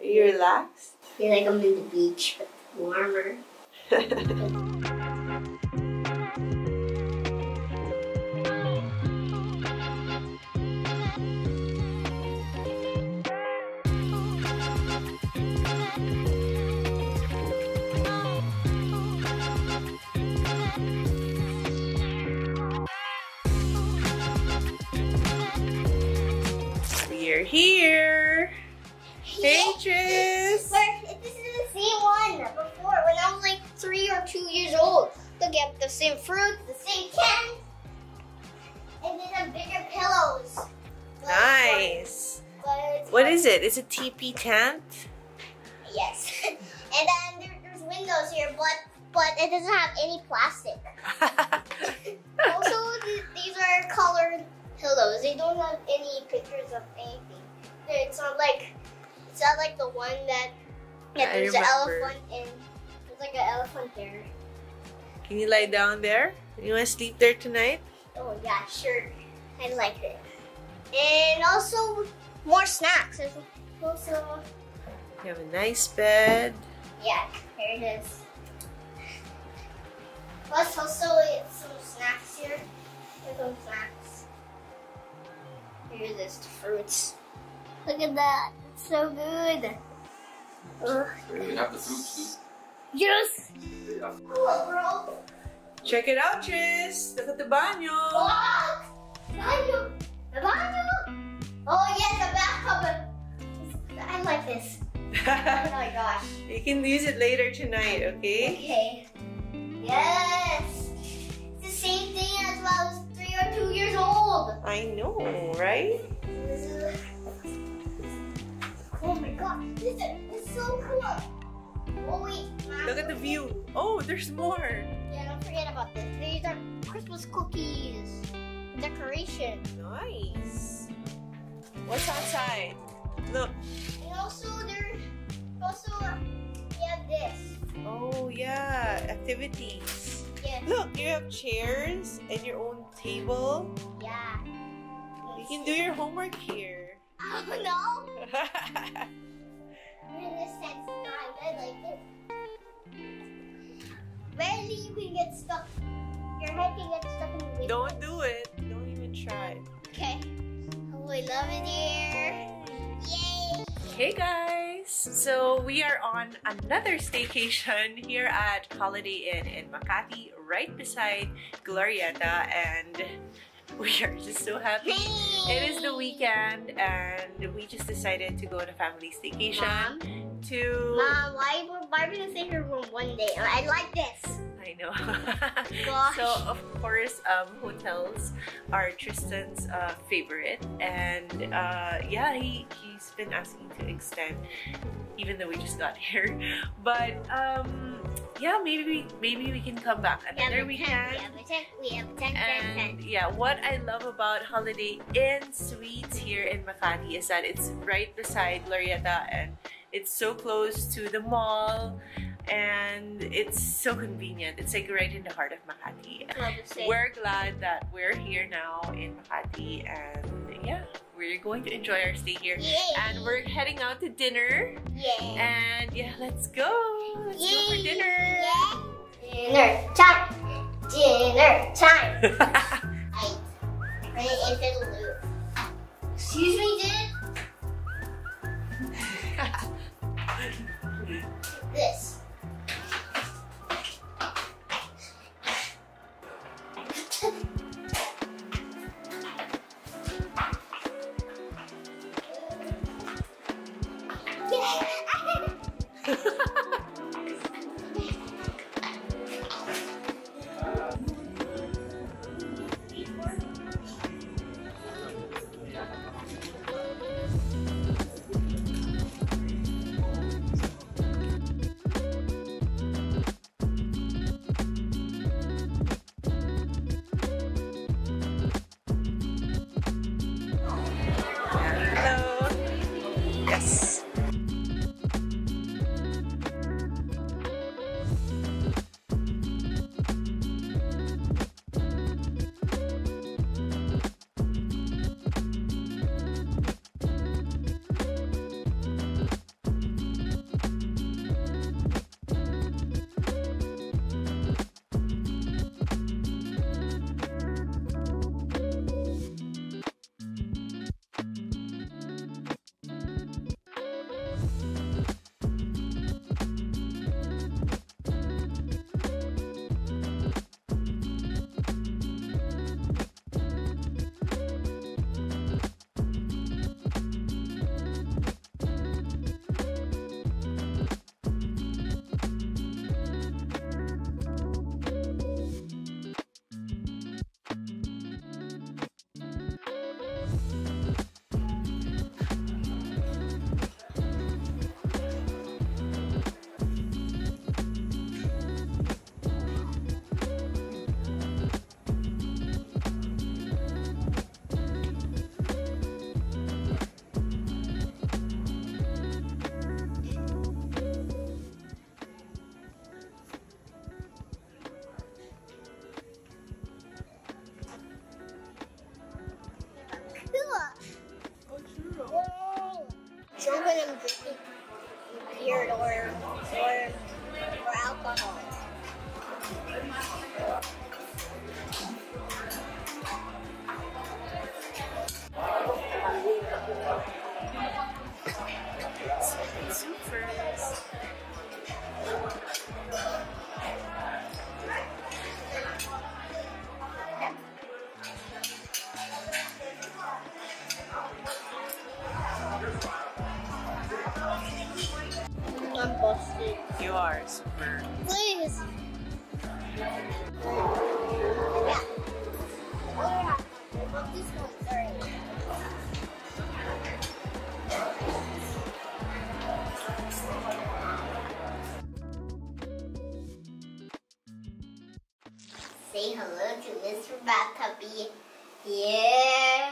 you relaxed? I feel like I'm in the beach, but warmer. We're here. Hey, Tris. But this is the same one before when I was like 3 or 2 years old. Look at the same fruit, the same can, and then the bigger pillows. Nice. But What is it? Is it teepee tent? Yes. And then there's windows here, but it doesn't have any plastic. Also, these are colored pillows. They don't have any pictures of anything. It's not like the one that there's an elephant in. There's like an elephant there. Can you lie down there? You want to sleep there tonight? Oh yeah, sure. I like it. And also more snacks. There's also You have a nice bed. yeah, here it is. Plus also some snacks here. Here's some snacks. Here's this fruits. Look at that. It's so good. Ugh. We have the fruits too. Yes! Yeah. Cool, bro. Check it out, Tris. Look at the banyo. What? Banyo! The banyo! Oh yes, the bathtub. I like this. Oh my gosh. You can use it later tonight, okay? Okay. Yes! It's the same thing as when I was 3 or 2 years old. I know, right? Oh my god, this is so cool. Oh wait, Mom. Look at the view. Oh, there's more. Yeah, don't forget about this. These are Christmas cookies. Decoration. Nice. What's outside? Look. And also we have this. Oh, yeah. Activities. Yes. Look, you have chairs and your own table. Yeah. You can do your homework here. Oh no! In this sense, I like it. Rarely you can get stuck. Your head can get stuck in the window. Don't do it. Don't even try. Okay. Oh, I love it here. Yay! Hey guys! So we are on another staycation here at Holiday Inn in Makati, right beside Glorietta, and we are just so happy. It is the weekend and we just decided to go on a family staycation. Mom, why are we gonna stay here for one day? I like this. I know. Gosh. So of course, hotels are Tristan's favorite, and yeah, he's been asking to extend, even though we just got here. But yeah, maybe we can come back another weekend. We have 10. And yeah, what I love about Holiday Inn Suites here in Makati is that it's right beside Glorietta, and it's so close to the mall, and it's so convenient. It's like right in the heart of Makati. We're glad that we're here now in Makati, and yeah, we're going to enjoy our stay here. Yay. And we're heading out to dinner. Yay. And yeah, let's go. Let's go for dinner. Yay. Dinner time. Dinner time. I put it into the loop. Excuse me, Dad? This. drink beer or alcohol. Soup first. I'm busted. You are super. Please. Yeah. This one, sorry. Say hello to Mr. Bathtubby. Yeah.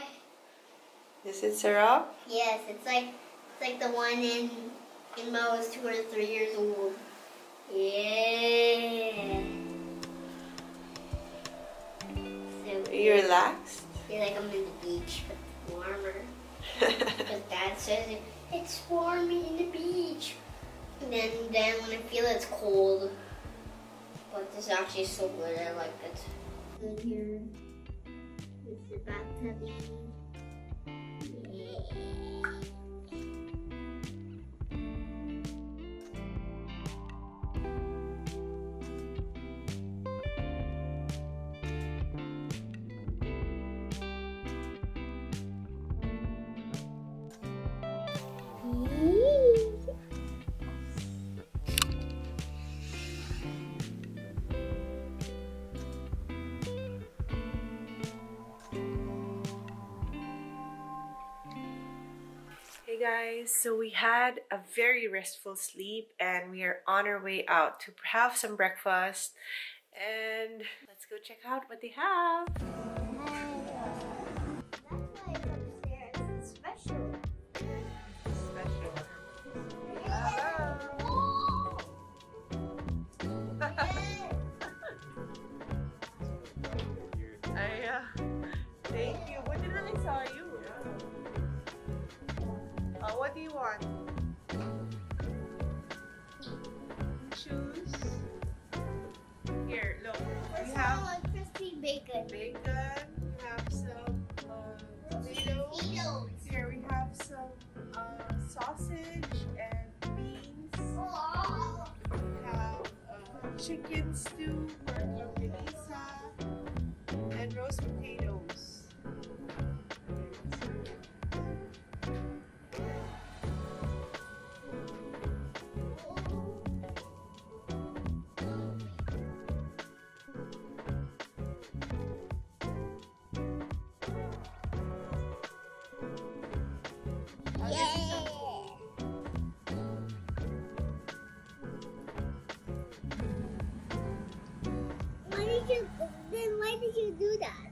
Is it syrup? Yes, it's like the one in when I was 2 or 3 years old. Yeah. So Are you relaxed? I feel like I'm in the beach, but warmer. Because Dad says it's warm in the beach. And then when I feel it's cold. But this is actually so good. I like it. Good here. It's the bathtub. Yeah. Hey guys, so we had a very restful sleep and we are on our way out to have some breakfast, and let's go check out what they have. That's why it's upstairs. It's special. Special. Thank you. When did I saw you? What do you want? Choose. Here, look. We have crispy bacon. bacon. We have some tomatoes. Here we have some sausage and beans. We have chicken stew from Misa and roast potatoes. Why did you do that?